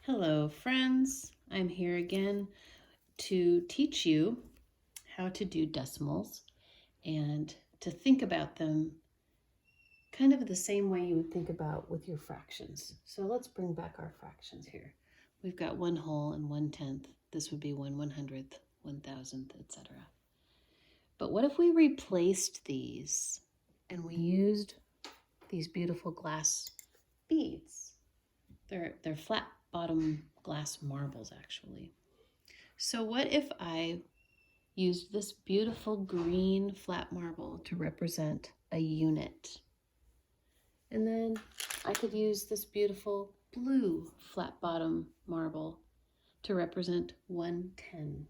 Hello friends, I'm here again to teach you how to do decimals and to think about them kind of the same way you would think about with your fractions. So let's bring back our fractions here. We've got 1 whole and 1/10. This would be 1/100th, 1,000th, etc. But what if we replaced these and we used these beautiful glass beads? They're flat bottom glass marbles, actually. So what if I used this beautiful green flat marble to represent a unit? And then I could use this beautiful blue flat bottom marble to represent 1/10.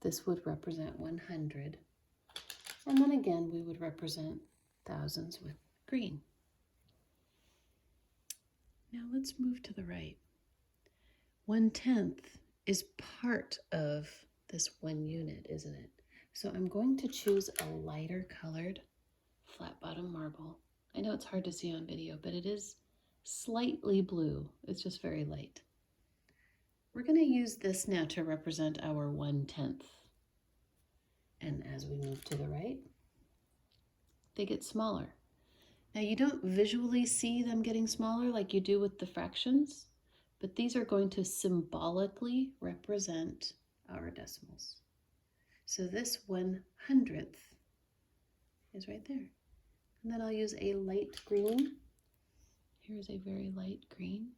This would represent 100. And then again, we would represent thousands with green. Now let's move to the right. 1/10 is part of this 1 unit, isn't it? So I'm going to choose a lighter colored flat bottom marble. I know it's hard to see on video, but it is slightly blue. It's just very light. We're going to use this now to represent our 1/10. And as we move to the right, they get smaller. Now you don't visually see them getting smaller like you do with the fractions, but these are going to symbolically represent our decimals. So this 100th is right there. And then I'll use a light green. Here's a very light green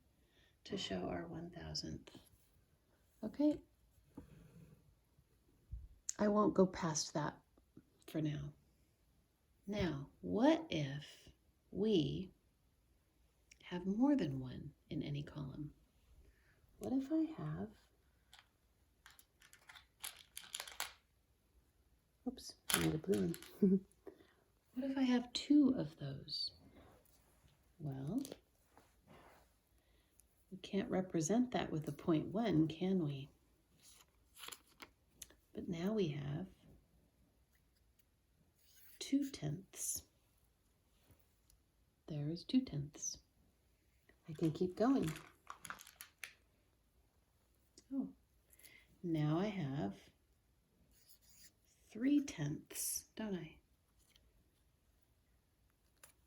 to show our 1,000th. Okay. I won't go past that for now. Now, what if we have more than 1 in any column? What if I have, oops, I need a blue one. What if I have 2 of those? Well, we can't represent that with a 0.1, can we? But now we have 2/10. There's 2/10. I can keep going. Oh, now I have 3/10, don't I?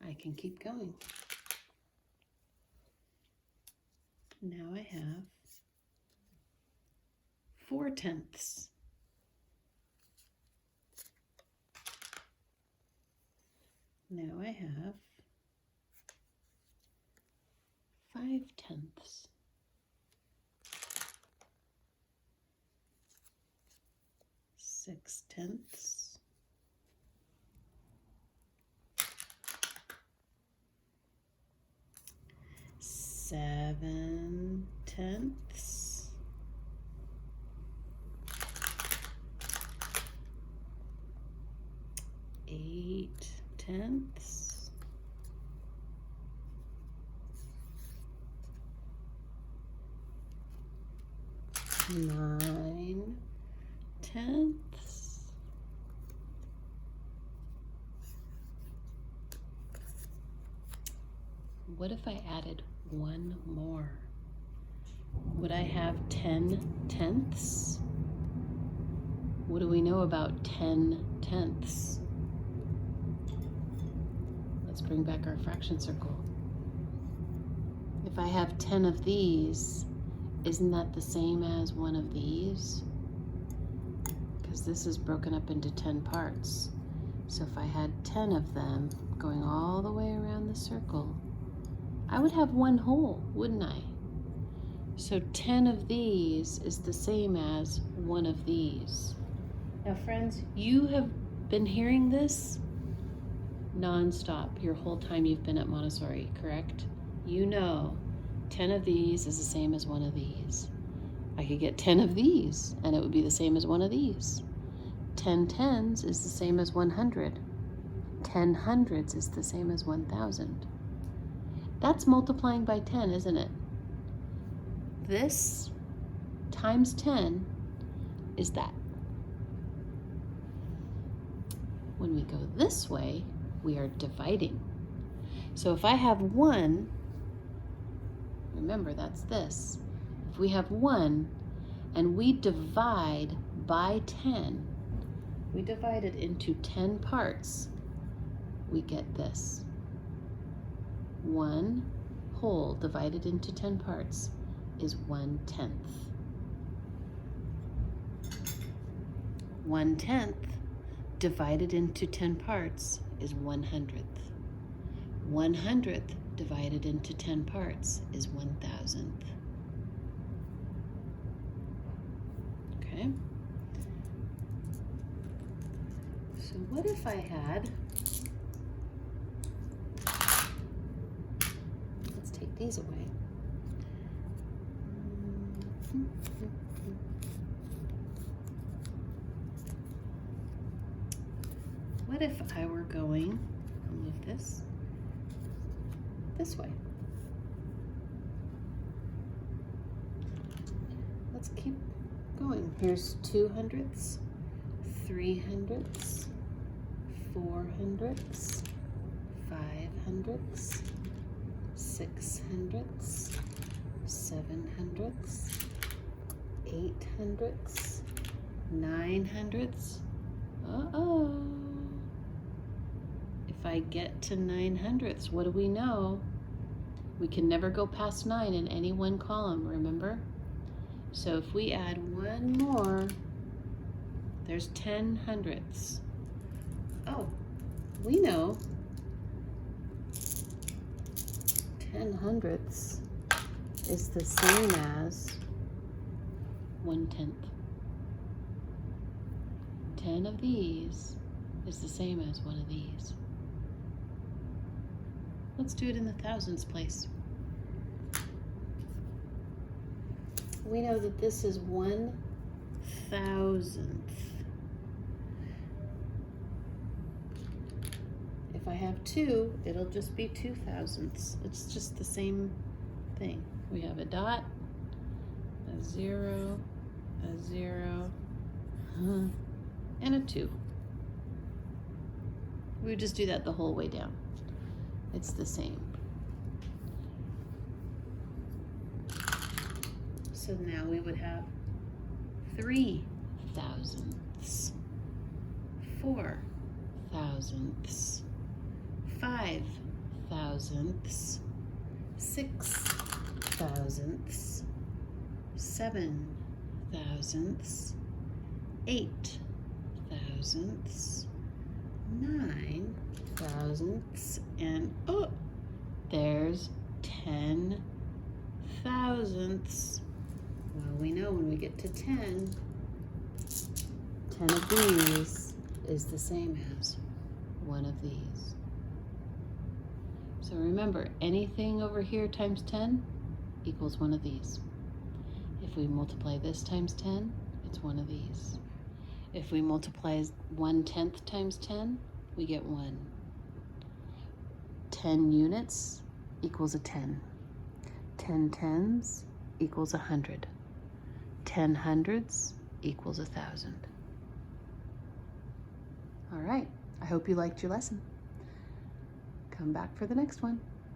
I can keep going. Now I have 4/10. Now I have 5/10. 6/10. 7/10. 8/10. 9/10. What if I added 1 more? Would I have 10/10? What do we know about 10/10? Let's bring back our fraction circle. If I have 10 of these, isn't that the same as 1 of these? Because this is broken up into 10 parts. So if I had 10 of them going all the way around the circle, I would have 1 whole, wouldn't I? So 10 of these is the same as 1 of these. Now friends, you have been hearing this non-stop your whole time you've been at Montessori, correct? You know 10 of these is the same as 1 of these. I could get 10 of these and it would be the same as 1 of these. 10/10s is the same as 100. 10/100s is the same as 1,000. That's multiplying by 10, isn't it? This times 10 is that. When we go this way, we are dividing. So if I have 1, remember that's this. If we have 1 and we divide by 10, we divide it into 10 parts, we get this. 1 whole divided into 10 parts is 1/10. 1/10 divided into 10 parts is 1/100. 1/100 divided into 10 parts is 1,000. Okay? So what if I had, let's take these away. What if I were going, I'll move this way. Let's keep going. Here's 200ths, 300ths, 400ths, 500ths, 600ths, 700ths, 800ths, 900ths. Uh-oh. If I get to 900ths, what do we know? We can never go past 9 in any one column, remember? So if we add 1 more, there's 10 hundredths. Oh, we know 10 hundredths is the same as 1/10. 10 of these is the same as 1 of these. Let's do it in the thousands place. We know that this is 1,000th. If I have 2, it'll just be 2,000ths. It's just the same thing. We have a dot, a 0, a 0, and a 2. We would just do that the whole way down. It's the same. So now we would have 3,000ths, 4,000ths, 5,000ths, 6,000ths, 7,000ths, 8,000ths, 9,000ths, and oh, there's 10,000ths. Well, we know when we get to 10, 10 of these is the same as 1 of these. So remember, anything over here times 10 equals 1 of these. If we multiply this times 10, it's 1 of these. If we multiply 1/10 times 10, we get 1. 10 units equals a 10. 10 tens equals 100. 10 hundreds equals 1,000. All right, I hope you liked your lesson. Come back for the next one.